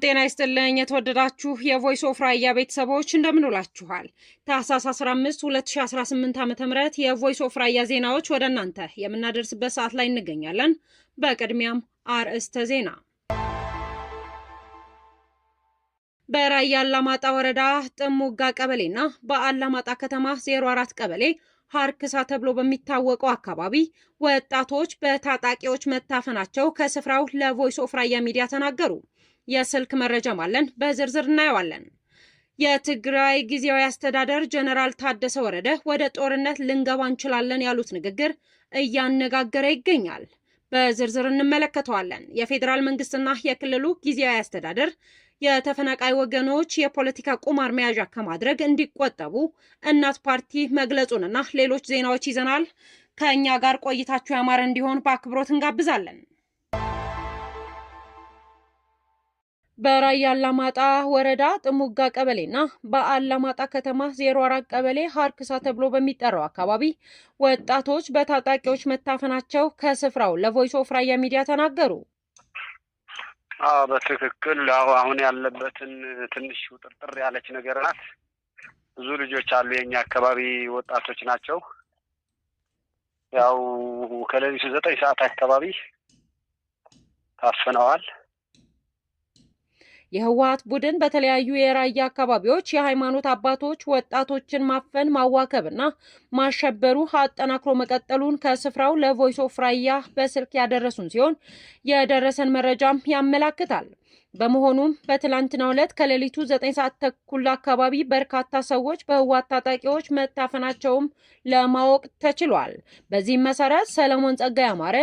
ጤና ይስጥልኝ የተወደዳችሁ የቮይስ ኦፍ ራያ ቤተሰቦች እንደምን ውላችኋል? ታህሳስ 15 2018 ዓ.ም የቮይስ ኦፍ ራያ ዜናዎች ወደ እናንተ የምናደርስበት ሰዓት ላይ እንገኛለን። በቅድሚያም አርዕስተ ዜና። በራያ አላማጣ ወረዳ ጥሙጋ ቀበሌና በአላማጣ ከተማ 04 ቀበሌ ሀርክሳ ተብሎ በሚታወቀው አካባቢ ወጣቶች በታጣቂዎች መታፈናቸው ከስፍራው ለቮይስ ኦፍ ራያ ሚዲያ ተናገሩ። የስልክ መረጃም አለን፣ በዝርዝር እናየዋለን። የትግራይ ጊዜያዊ አስተዳደር ጀነራል ታደሰ ወረደ ወደ ጦርነት ልንገባ እንችላለን ያሉት ንግግር እያነጋገረ ይገኛል። በዝርዝር እንመለከተዋለን። የፌዴራል መንግስትና የክልሉ ጊዜያዊ አስተዳደር የተፈናቃይ ወገኖች የፖለቲካ ቁማር መያዣ ከማድረግ እንዲቆጠቡ እናት ፓርቲ መግለጹንና ሌሎች ዜናዎች ይዘናል። ከእኛ ጋር ቆይታችሁ ያማረ እንዲሆን በአክብሮት እንጋብዛለን። በራያ አላማጣ ወረዳ ጥሙጋ ቀበሌና በአላማጣ ከተማ 04 ቀበሌ ሀርክሳ ተብሎ በሚጠራው አካባቢ ወጣቶች በታጣቂዎች መታፈናቸው ከስፍራው ለቮይስ ኦፍ ራያ ሚዲያ ተናገሩ። በትክክል አሁን ያለበትን ትንሽ ውጥርጥር ያለች ነገር ናት። ብዙ ልጆች አሉ፣ የኛ አካባቢ ወጣቶች ናቸው። ያው ከሌሊቱ 9 ሰዓት አካባቢ ታፍነዋል። የህወሓት ቡድን በተለያዩ የራያ አካባቢዎች የሃይማኖት አባቶች ወጣቶችን ማፈን ማዋከብና ማሸበሩ አጠናክሮ መቀጠሉን ከስፍራው ለቮይስ ኦፍ ራያ በስልክ ያደረሱን ሲሆን የደረሰን መረጃም ያመላክታል። በመሆኑም በትላንትናው ዕለት ከሌሊቱ 9 ሰዓት ተኩል አካባቢ በርካታ ሰዎች በህወሓት ታጣቂዎች መታፈናቸውም ለማወቅ ተችሏል። በዚህም መሰረት ሰለሞን ጸጋይ አማረ፣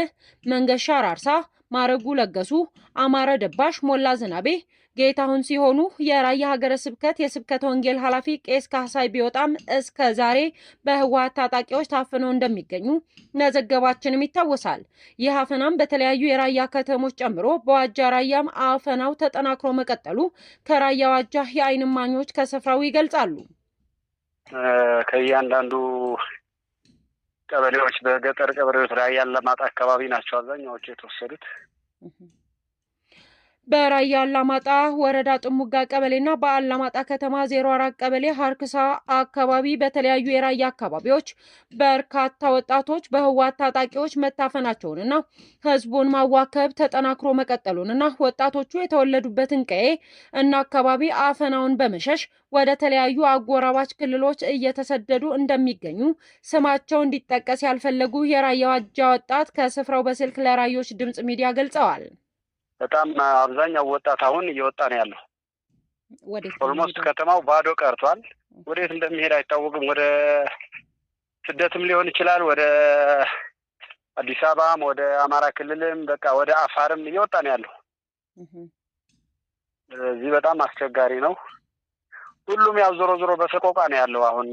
መንገሻ ራርሳ፣ ማረጉ ለገሱ፣ አማረ ደባሽ፣ ሞላ ዝናቤ፣ ጌታሁን ሲሆኑ የራያ ሀገረ ስብከት የስብከተ ወንጌል ኃላፊ ቄስ ካህሳይ ቢወጣም እስከ ዛሬ በህወሓት ታጣቂዎች ታፍነው እንደሚገኙ መዘገባችንም ይታወሳል። ይህ አፈናም በተለያዩ የራያ ከተሞች ጨምሮ በዋጃ ራያም አፈናው ተጠናክሮ መቀጠሉ ከራያ ዋጃ የዓይን እማኞች ከስፍራው ይገልጻሉ። ከእያንዳንዱ ቀበሌዎች በገጠር ቀበሌዎች ራያ አላማጣ አካባቢ ናቸው አብዛኛዎቹ የተወሰዱት። በራያ አላማጣ ወረዳ ጥሙጋ ቀበሌና በአላማጣ ከተማ 04 ቀበሌ ሀርክሳ አካባቢ በተለያዩ የራያ አካባቢዎች በርካታ ወጣቶች በህወሓት ታጣቂዎች መታፈናቸውንና ህዝቡን ማዋከብ ተጠናክሮ መቀጠሉንና ወጣቶቹ የተወለዱበትን ቀዬ እና አካባቢ አፈናውን በመሸሽ ወደ ተለያዩ አጎራባች ክልሎች እየተሰደዱ እንደሚገኙ ስማቸው እንዲጠቀስ ያልፈለጉ የራያ ዋጃ ወጣት ከስፍራው በስልክ ለራዮች ድምጽ ሚዲያ ገልጸዋል። በጣም አብዛኛው ወጣት አሁን እየወጣ ነው ያለው። ኦልሞስት ከተማው ባዶ ቀርቷል። ወዴት እንደሚሄድ አይታወቅም። ወደ ስደትም ሊሆን ይችላል፣ ወደ አዲስ አበባም፣ ወደ አማራ ክልልም፣ በቃ ወደ አፋርም እየወጣ ነው ያለው። እዚህ በጣም አስቸጋሪ ነው። ሁሉም ያው ዞሮ ዞሮ በሰቆቃ ነው ያለው። አሁን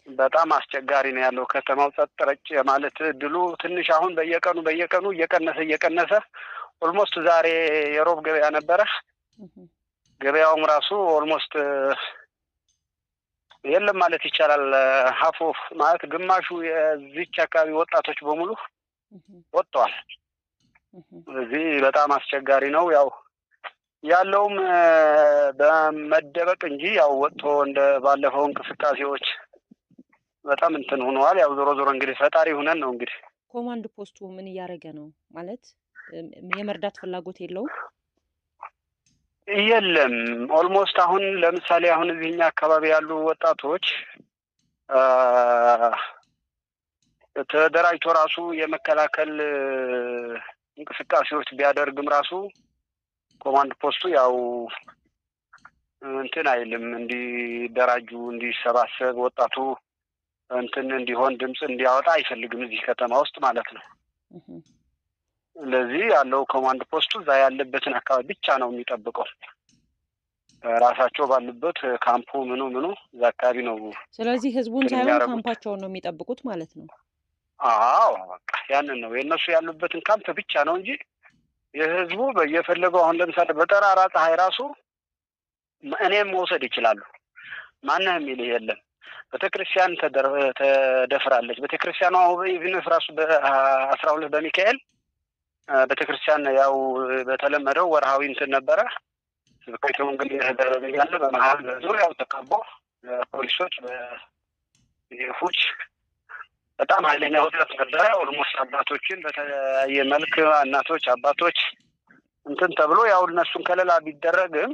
በጣም አስቸጋሪ ነው ያለው። ከተማው ጸጥ ረጭ ማለት ድሉ ትንሽ አሁን በየቀኑ እየቀነሰ ኦልሞስት ዛሬ የሮብ ገበያ ነበረ። ገበያውም ራሱ ኦልሞስት የለም ማለት ይቻላል። ሀፎ ማለት ግማሹ የዚች አካባቢ ወጣቶች በሙሉ ወጥተዋል። እዚህ በጣም አስቸጋሪ ነው። ያው ያለውም በመደበቅ እንጂ ያው ወጥቶ እንደ ባለፈው እንቅስቃሴዎች በጣም እንትን ሆነዋል። ያው ዞሮ እንግዲህ ፈጣሪ ሆነን ነው እንግዲህ። ኮማንድ ፖስቱ ምን እያደረገ ነው ማለት የመርዳት ፍላጎት የለውም? የለም ኦልሞስት አሁን ለምሳሌ አሁን እዚህኛ አካባቢ ያሉ ወጣቶች ተደራጅቶ ራሱ የመከላከል እንቅስቃሴዎች ቢያደርግም ራሱ ኮማንድ ፖስቱ ያው እንትን አይልም። እንዲደራጁ እንዲሰባሰብ ወጣቱ እንትን እንዲሆን ድምጽ እንዲያወጣ አይፈልግም እዚህ ከተማ ውስጥ ማለት ነው። ለዚህ ያለው ኮማንድ ፖስቱ እዛ ያለበትን አካባቢ ብቻ ነው የሚጠብቀው። ራሳቸው ባሉበት ካምፑ ምኑ እዛ አካባቢ ነው። ስለዚህ ህዝቡን ሳይሆን ካምፓቸውን ነው የሚጠብቁት ማለት ነው። አዎ በቃ ያንን ነው የነሱ ያሉበትን ካምፕ ብቻ ነው እንጂ የህዝቡ በየፈለገው አሁን ለምሳሌ በጠራራ ፀሐይ ራሱ እኔም መውሰድ ይችላሉ። ማንንም ይል የለም። ቤተክርስቲያን ተደፍራለች። ቤተክርስቲያኗ ኢቭን ራሱ በ12 በሚካኤል ቤተክርስቲያን ያው በተለመደው ወርሃዊ እንትን ነበረ። ስብከቱ እንግዲህ ተደረገ ያለ በመሃል ዙሪያው ተከቦ ፖሊሶች በየፉች በጣም ኃይለኛ ውጥረት ነበረ። ኦልሞስት አባቶችን በተለያየ መልክ እናቶች፣ አባቶች እንትን ተብሎ ያው እነሱን ከለላ ቢደረግም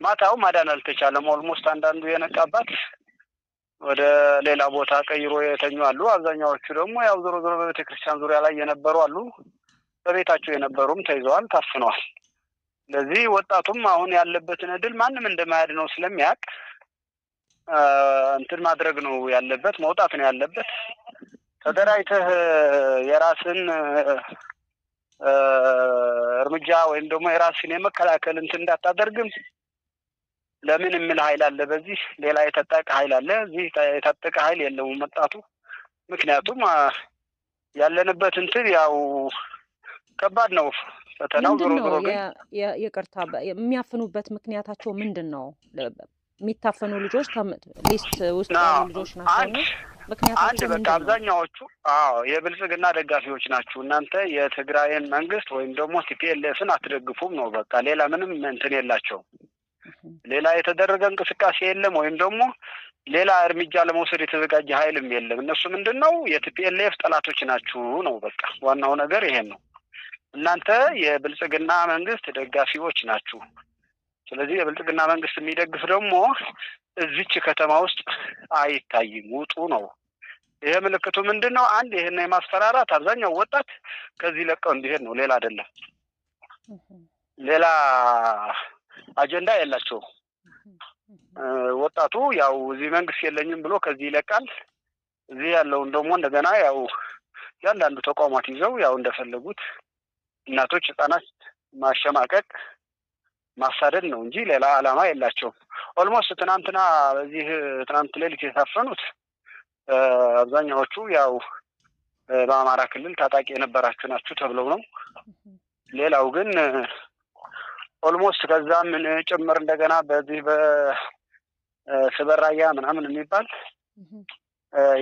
ማታው ማዳን አልተቻለም። ኦልሞስት አንዳንዱ የነቃባት ወደ ሌላ ቦታ ቀይሮ የተኙ አሉ። አብዛኛዎቹ ደግሞ ያው ዞሮ ዞሮ በቤተክርስቲያን ዙሪያ ላይ የነበሩ አሉ። በቤታቸው የነበሩም ተይዘዋል፣ ታፍነዋል። ስለዚህ ወጣቱም አሁን ያለበትን እድል ማንም እንደማያድነው ስለሚያውቅ እንትን ማድረግ ነው ያለበት፣ መውጣት ነው ያለበት። ተደራጅተህ የራስን እርምጃ ወይም ደግሞ የራስን የመከላከል እንትን እንዳታደርግም ለምን የሚል ኃይል አለ። በዚህ ሌላ የታጠቀ ኃይል አለ፣ እዚህ የታጠቀ ኃይል የለውም ወጣቱ። ምክንያቱም ያለንበት እንትን ያው ከባድ ነው ፈተናው። ዞሮ ዞሮ ግን ይቅርታ የሚያፍኑበት ምክንያታቸው ምንድን ነው? የሚታፈኑ ልጆች ሊስት ውስጥ ያሉ ልጆች ናቸው። አንድ በቃ አብዛኛዎቹ የብልጽግና ደጋፊዎች ናችሁ እናንተ የትግራይን መንግስት ወይም ደግሞ ቲፒኤልኤፍን አትደግፉም ነው በቃ። ሌላ ምንም እንትን የላቸውም። ሌላ የተደረገ እንቅስቃሴ የለም፣ ወይም ደግሞ ሌላ እርምጃ ለመውሰድ የተዘጋጀ ኃይልም የለም። እነሱ ምንድን ነው የቲፒኤልኤፍ ጠላቶች ናችሁ ነው በቃ። ዋናው ነገር ይሄን ነው። እናንተ የብልጽግና መንግስት ደጋፊዎች ናችሁ። ስለዚህ የብልጽግና መንግስት የሚደግፍ ደግሞ እዚች ከተማ ውስጥ አይታይም፣ ውጡ ነው። ይሄ ምልክቱ ምንድን ነው? አንድ ይሄን የማስፈራራት አብዛኛው ወጣት ከዚህ ለቀው እንዲሄድ ነው። ሌላ አይደለም። ሌላ አጀንዳ የላቸውም። ወጣቱ ያው እዚህ መንግስት የለኝም ብሎ ከዚህ ይለቃል። እዚህ ያለውን ደግሞ እንደገና ያው ያንዳንዱ ተቋማት ይዘው ያው እንደፈለጉት እናቶች፣ ህጻናት ማሸማቀቅ፣ ማሳደድ ነው እንጂ ሌላ ዓላማ የላቸውም። ኦልሞስት ትናንት ሌሊት የታፈኑት አብዛኛዎቹ ያው በአማራ ክልል ታጣቂ የነበራችሁ ናችሁ ተብለው ነው። ሌላው ግን ኦልሞስት ከዛ ምን ጭምር እንደገና በዚህ በስበራያ ምናምን የሚባል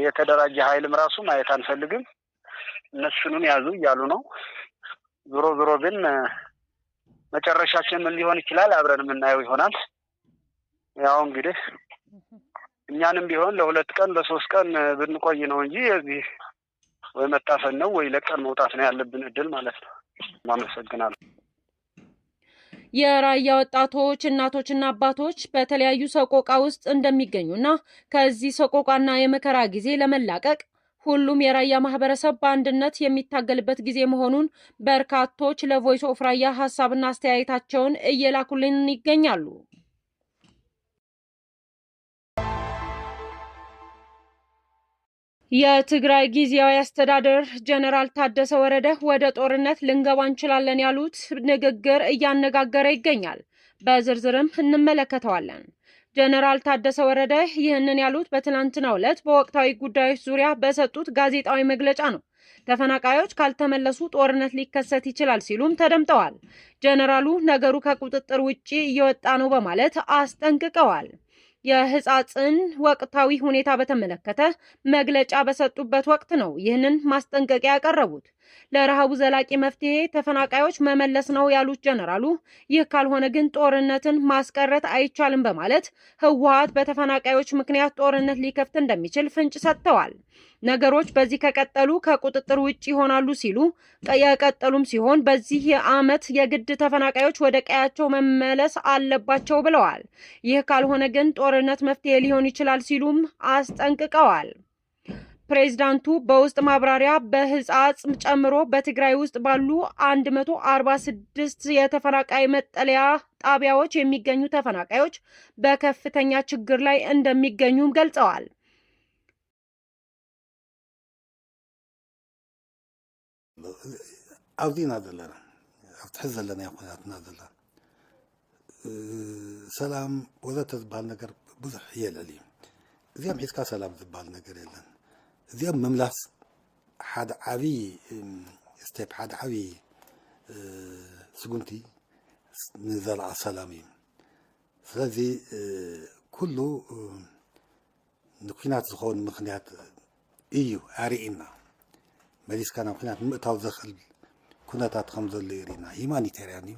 የተደራጀ ኃይልም ራሱ ማየት አንፈልግም፣ እነሱንም ያዙ እያሉ ነው። ዞሮ ዞሮ ግን መጨረሻችን ምን ሊሆን ይችላል አብረን የምናየው ይሆናል። ያው እንግዲህ እኛንም ቢሆን ለ2 ቀን ለ3 ቀን ብንቆይ ነው እንጂ እዚህ ወይ መታፈን ነው ወይ ለቀን መውጣት ነው ያለብን እድል ማለት ነው። አመሰግናለሁ። የራያ ወጣቶች እናቶችና አባቶች በተለያዩ ሰቆቃ ውስጥ እንደሚገኙና ከዚህ ሰቆቃና የመከራ ጊዜ ለመላቀቅ ሁሉም የራያ ማህበረሰብ በአንድነት የሚታገልበት ጊዜ መሆኑን በርካቶች ለቮይስ ኦፍ ራያ ሀሳብና አስተያየታቸውን እየላኩልን ይገኛሉ። የትግራይ ጊዜያዊ አስተዳደር ጀነራል ታደሰ ወረደ ወደ ጦርነት ልንገባ እንችላለን ያሉት ንግግር እያነጋገረ ይገኛል። በዝርዝርም እንመለከተዋለን። ጀነራል ታደሰ ወረደ ይህንን ያሉት በትናንትናው ዕለት በወቅታዊ ጉዳዮች ዙሪያ በሰጡት ጋዜጣዊ መግለጫ ነው። ተፈናቃዮች ካልተመለሱ ጦርነት ሊከሰት ይችላል ሲሉም ተደምጠዋል። ጀነራሉ ነገሩ ከቁጥጥር ውጪ እየወጣ ነው በማለት አስጠንቅቀዋል። የህጻጽን ወቅታዊ ሁኔታ በተመለከተ መግለጫ በሰጡበት ወቅት ነው ይህንን ማስጠንቀቂያ ያቀረቡት። ለረሃቡ ዘላቂ መፍትሄ ተፈናቃዮች መመለስ ነው ያሉት ጀነራሉ፣ ይህ ካልሆነ ግን ጦርነትን ማስቀረት አይቻልም በማለት ህወሓት በተፈናቃዮች ምክንያት ጦርነት ሊከፍት እንደሚችል ፍንጭ ሰጥተዋል። ነገሮች በዚህ ከቀጠሉ ከቁጥጥር ውጭ ይሆናሉ ሲሉ የቀጠሉም ሲሆን በዚህ ዓመት የግድ ተፈናቃዮች ወደ ቀያቸው መመለስ አለባቸው ብለዋል። ይህ ካልሆነ ግን ጦርነት መፍትሄ ሊሆን ይችላል ሲሉም አስጠንቅቀዋል። ፕሬዝዳንቱ በውስጥ ማብራሪያ በህጻጽ ጨምሮ በትግራይ ውስጥ ባሉ 146 የተፈናቃይ መጠለያ ጣቢያዎች የሚገኙ ተፈናቃዮች በከፍተኛ ችግር ላይ እንደሚገኙም ገልጸዋል። عاوزين هذا لنا تحز لنا يا اخواتنا هذا سلام ولا تزبال نجر بزح يلا لي زيام حيسكا سلام زبال نجر يلا زيام مملاس حد عبي استيب حد عبي سجنتي نزل على سلامي فلذي كله نكينات زخون مخنيات ايو عارئنا ماليس كان مخنيات مقطع زخل ኩነታት ከም ዘሎ የሪና ሂማኒቴሪያን እዩ።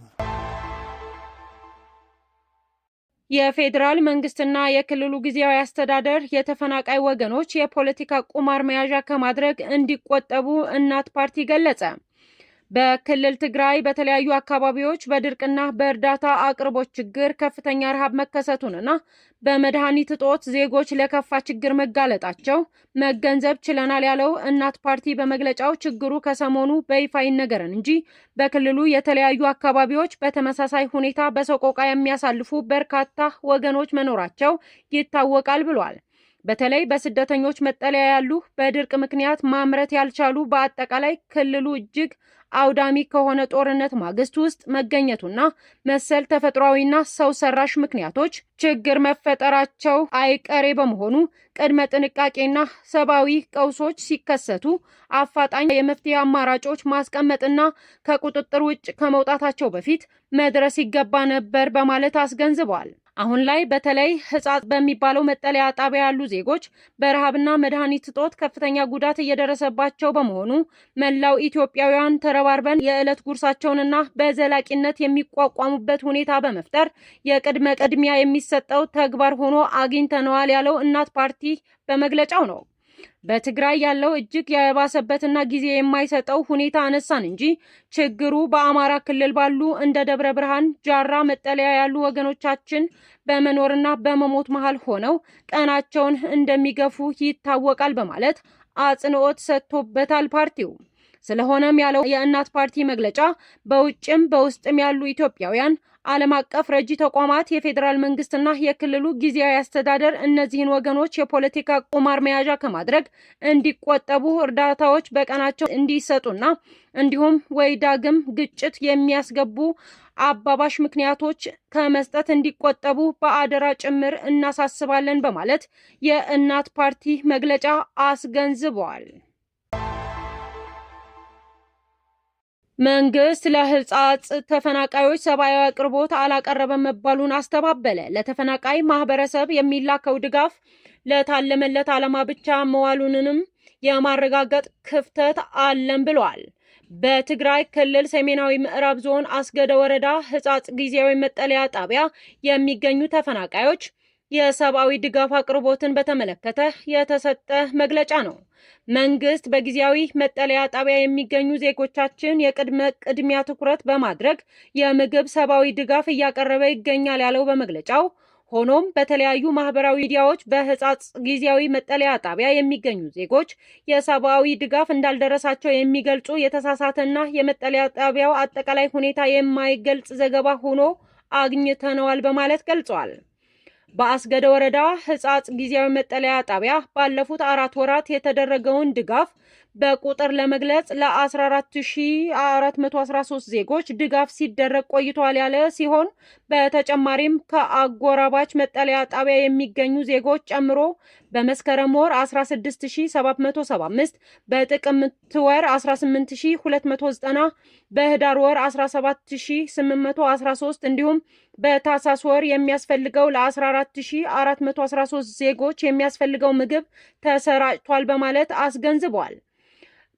የፌዴራል መንግስትና የክልሉ ጊዜያዊ አስተዳደር የተፈናቃይ ወገኖች የፖለቲካ ቁማር መያዣ ከማድረግ እንዲቆጠቡ እናት ፓርቲ ገለጸ። በክልል ትግራይ በተለያዩ አካባቢዎች በድርቅና በእርዳታ አቅርቦት ችግር ከፍተኛ ረሃብ መከሰቱንና በመድኃኒት እጦት ዜጎች ለከፋ ችግር መጋለጣቸው መገንዘብ ችለናል ያለው እናት ፓርቲ በመግለጫው ችግሩ ከሰሞኑ በይፋ ይነገረን እንጂ በክልሉ የተለያዩ አካባቢዎች በተመሳሳይ ሁኔታ በሰቆቃ የሚያሳልፉ በርካታ ወገኖች መኖራቸው ይታወቃል ብሏል። በተለይ በስደተኞች መጠለያ ያሉ በድርቅ ምክንያት ማምረት ያልቻሉ በአጠቃላይ ክልሉ እጅግ አውዳሚ ከሆነ ጦርነት ማግስት ውስጥ መገኘቱና መሰል ተፈጥሯዊና ሰው ሰራሽ ምክንያቶች ችግር መፈጠራቸው አይቀሬ በመሆኑ ቅድመ ጥንቃቄና ሰብአዊ ቀውሶች ሲከሰቱ አፋጣኝ የመፍትሄ አማራጮች ማስቀመጥና ከቁጥጥር ውጭ ከመውጣታቸው በፊት መድረስ ይገባ ነበር በማለት አስገንዝበዋል። አሁን ላይ በተለይ ሕጻጽ በሚባለው መጠለያ ጣቢያ ያሉ ዜጎች በረሃብና መድኃኒት እጦት ከፍተኛ ጉዳት እየደረሰባቸው በመሆኑ መላው ኢትዮጵያውያን ተረባርበን የዕለት ጉርሳቸውንና በዘላቂነት የሚቋቋሙበት ሁኔታ በመፍጠር ቅድሚያ የሚሰጠው ተግባር ሆኖ አግኝተነዋል ያለው እናት ፓርቲ በመግለጫው ነው። በትግራይ ያለው እጅግ የባሰበትና ጊዜ የማይሰጠው ሁኔታ አነሳን እንጂ ችግሩ በአማራ ክልል ባሉ እንደ ደብረ ብርሃን፣ ጃራ መጠለያ ያሉ ወገኖቻችን በመኖርና በመሞት መሃል ሆነው ቀናቸውን እንደሚገፉ ይታወቃል በማለት አጽንኦት ሰጥቶበታል ፓርቲው። ስለሆነም ያለው የእናት ፓርቲ መግለጫ በውጭም በውስጥም ያሉ ኢትዮጵያውያን፣ ዓለም አቀፍ ረጂ ተቋማት፣ የፌዴራል መንግስትና የክልሉ ጊዜያዊ አስተዳደር እነዚህን ወገኖች የፖለቲካ ቁማር መያዣ ከማድረግ እንዲቆጠቡ፣ እርዳታዎች በቀናቸው እንዲሰጡና እንዲሁም ወይ ዳግም ግጭት የሚያስገቡ አባባሽ ምክንያቶች ከመስጠት እንዲቆጠቡ በአደራ ጭምር እናሳስባለን በማለት የእናት ፓርቲ መግለጫ አስገንዝበዋል። መንግስት ለሕጻጽ ተፈናቃዮች ሰብአዊ አቅርቦት አላቀረበም መባሉን አስተባበለ። ለተፈናቃይ ማህበረሰብ የሚላከው ድጋፍ ለታለመለት ዓላማ ብቻ መዋሉንም የማረጋገጥ ክፍተት አለን ብሏል። በትግራይ ክልል ሰሜናዊ ምዕራብ ዞን አስገደ ወረዳ ሕጻጽ ጊዜያዊ መጠለያ ጣቢያ የሚገኙ ተፈናቃዮች የሰብአዊ ድጋፍ አቅርቦትን በተመለከተ የተሰጠ መግለጫ ነው። መንግስት በጊዜያዊ መጠለያ ጣቢያ የሚገኙ ዜጎቻችን ቅድሚያ ትኩረት በማድረግ የምግብ ሰብአዊ ድጋፍ እያቀረበ ይገኛል ያለው በመግለጫው፣ ሆኖም በተለያዩ ማህበራዊ ሚዲያዎች በሕጻጽ ጊዜያዊ መጠለያ ጣቢያ የሚገኙ ዜጎች የሰብአዊ ድጋፍ እንዳልደረሳቸው የሚገልጹ የተሳሳተና የመጠለያ ጣቢያው አጠቃላይ ሁኔታ የማይገልጽ ዘገባ ሆኖ አግኝተነዋል በማለት ገልጿል። በአስገደ ወረዳ ሕጻጽ ጊዜያዊ መጠለያ ጣቢያ ባለፉት 4 ወራት የተደረገውን ድጋፍ በቁጥር ለመግለጽ ለ14413 ዜጎች ድጋፍ ሲደረግ ቆይቷል ያለ ሲሆን በተጨማሪም ከአጎራባች መጠለያ ጣቢያ የሚገኙ ዜጎች ጨምሮ በመስከረም ወር 16775፣ በጥቅምት ወር 18290፣ በህዳር ወር 17813 እንዲሁም በታህሳስ ወር የሚያስፈልገው ለ14413 ዜጎች የሚያስፈልገው ምግብ ተሰራጭቷል በማለት አስገንዝቧል።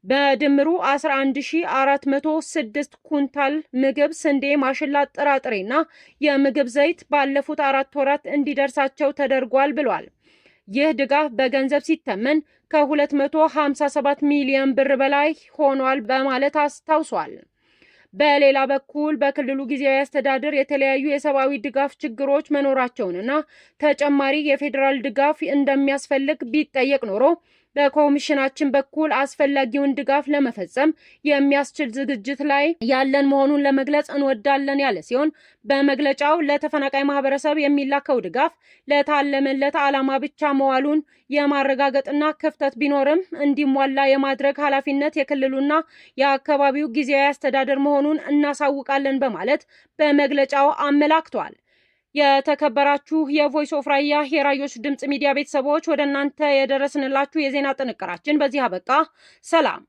በድምሩ 11406 ኩንታል ምግብ፣ ስንዴ፣ ማሽላ፣ ጥራጥሬና የምግብ ዘይት ባለፉት 4 ወራት እንዲደርሳቸው ተደርጓል ብሏል። ይህ ድጋፍ በገንዘብ ሲተመን ከ257 ሚሊዮን ብር በላይ ሆኗል በማለት አስታውሷል። በሌላ በኩል በክልሉ ጊዜያዊ አስተዳደር የተለያዩ የሰብአዊ ድጋፍ ችግሮች መኖራቸውንና ተጨማሪ የፌዴራል ድጋፍ እንደሚያስፈልግ ቢጠየቅ ኖሮ በኮሚሽናችን በኩል አስፈላጊውን ድጋፍ ለመፈጸም የሚያስችል ዝግጅት ላይ ያለን መሆኑን ለመግለጽ እንወዳለን ያለ ሲሆን በመግለጫው ለተፈናቃይ ማህበረሰብ የሚላከው ድጋፍ ለታለመለት ዓላማ ብቻ መዋሉን የማረጋገጥና ክፍተት ቢኖርም እንዲሟላ የማድረግ ኃላፊነት የክልሉና የአካባቢው ጊዜያዊ አስተዳደር መሆኑን እናሳውቃለን በማለት በመግለጫው አመላክቷል። የተከበራችሁ የቮይስ ኦፍ ራያ የራዮች ድምጽ ሚዲያ ቤተሰቦች ወደ እናንተ የደረስንላችሁ የዜና ጥንቅራችን በዚህ አበቃ። ሰላም።